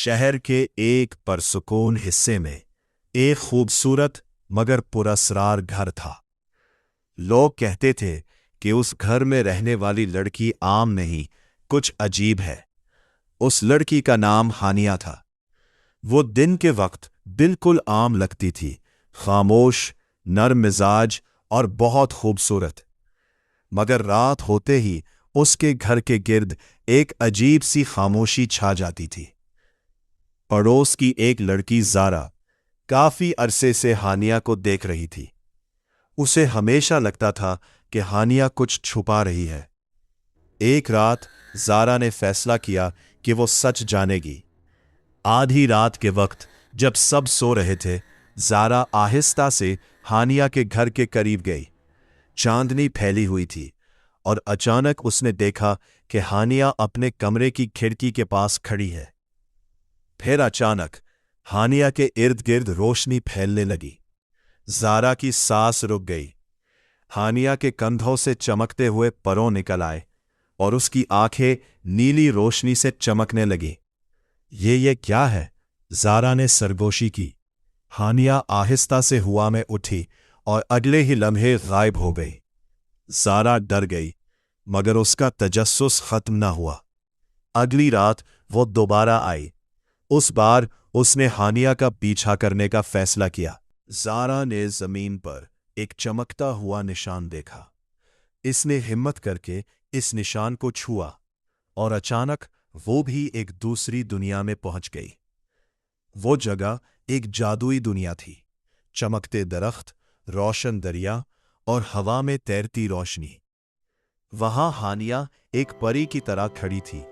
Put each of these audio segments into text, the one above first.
शहर के एक परसुकून हिस्से में एक खूबसूरत मगर पुरस्कार घर था। लोग कहते थे कि उस घर में रहने वाली लड़की आम नहीं, कुछ अजीब है। उस लड़की का नाम हानिया था। वो दिन के वक्त बिल्कुल आम लगती थी, खामोश, नरम मिजाज और बहुत खूबसूरत। मगर रात होते ही उसके घर के गिर्द एक अजीब सी खामोशी छा जाती थी। पड़ोस की एक लड़की ज़ारा काफी अरसे से हानिया को देख रही थी। उसे हमेशा लगता था कि हानिया कुछ छुपा रही है। एक रात ज़ारा ने फैसला किया कि वो सच जानेगी। आधी रात के वक्त जब सब सो रहे थे, ज़ारा आहिस्ता से हानिया के घर के करीब गई। चांदनी फैली हुई थी और अचानक उसने देखा कि हानिया अपने कमरे की खिड़की के पास खड़ी है। फिर अचानक हानिया के इर्द गिर्द रोशनी फैलने लगी। ज़ारा की सांस रुक गई। हानिया के कंधों से चमकते हुए परों निकल आए और उसकी आंखें नीली रोशनी से चमकने लगी। ये क्या है? ज़ारा ने सरगोशी की। हानिया आहिस्ता से हवा में उठी और अगले ही लम्हे गायब हो गई। ज़ारा डर गई, मगर उसका तजस्सुस खत्म न हुआ। अगली रात वो दोबारा आई। उस बार उसने हानिया का पीछा करने का फैसला किया। ज़ारा ने जमीन पर एक चमकता हुआ निशान देखा। इसने हिम्मत करके इस निशान को छुआ और अचानक वो भी एक दूसरी दुनिया में पहुंच गई। वो जगह एक जादुई दुनिया थी। चमकते दरख्त, रोशन दरिया और हवा में तैरती रोशनी। वहां हानिया एक परी की तरह खड़ी थी,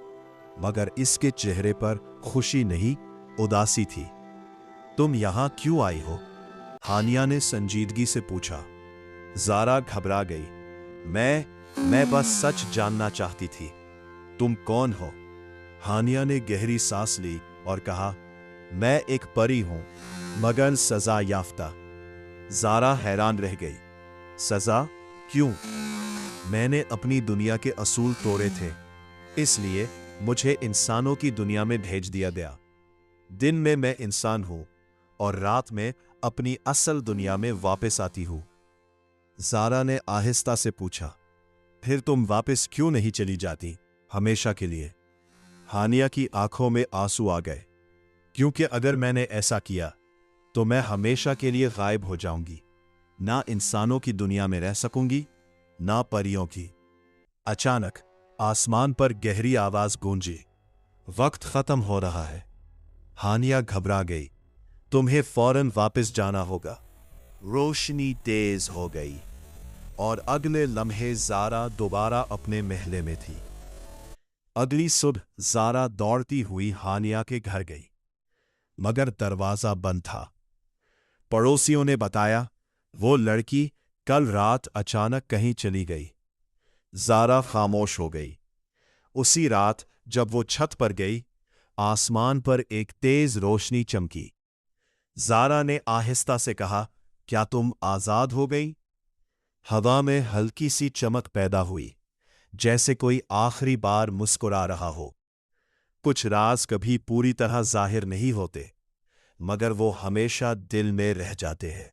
मगर इसके चेहरे पर खुशी नहीं, उदासी थी। तुम यहां क्यों आई हो? हानिया ने संजीदगी से पूछा। ज़ारा घबरा गई। मैं बस सच जानना चाहती थी। तुम कौन हो? हानिया ने गहरी सांस ली और कहा, मैं एक परी हूं, मगर सजा याफ्ता। ज़ारा हैरान रह गई। सजा? क्यों? मैंने अपनी दुनिया के असूल तोड़े थे, इसलिए मुझे इंसानों की दुनिया में भेज दिया गया। दिन में मैं इंसान हूं और रात में अपनी असल दुनिया में वापस आती हूं। ज़ारा ने आहिस्ता से पूछा, फिर तुम वापस क्यों नहीं चली जाती, हमेशा के लिए? हानिया की आंखों में आंसू आ गए। क्योंकि अगर मैंने ऐसा किया तो मैं हमेशा के लिए गायब हो जाऊंगी। ना इंसानों की दुनिया में रह सकूंगी, ना परियों की। अचानक आसमान पर गहरी आवाज गूंजी, वक्त खत्म हो रहा है। हानिया घबरा गई। तुम्हें फौरन वापस जाना होगा। रोशनी तेज हो गई और अगले लम्हे ज़ारा दोबारा अपने महले में थी। अगली सुबह ज़ारा दौड़ती हुई हानिया के घर गई, मगर दरवाजा बंद था। पड़ोसियों ने बताया वो लड़की कल रात अचानक कहीं चली गई। ज़ारा खामोश हो गई। उसी रात जब वो छत पर गई, आसमान पर एक तेज रोशनी चमकी। ज़ारा ने आहिस्ता से कहा, क्या तुम आजाद हो गई? हवा में हल्की सी चमक पैदा हुई, जैसे कोई आखिरी बार मुस्कुरा रहा हो। कुछ राज कभी पूरी तरह जाहिर नहीं होते, मगर वो हमेशा दिल में रह जाते हैं।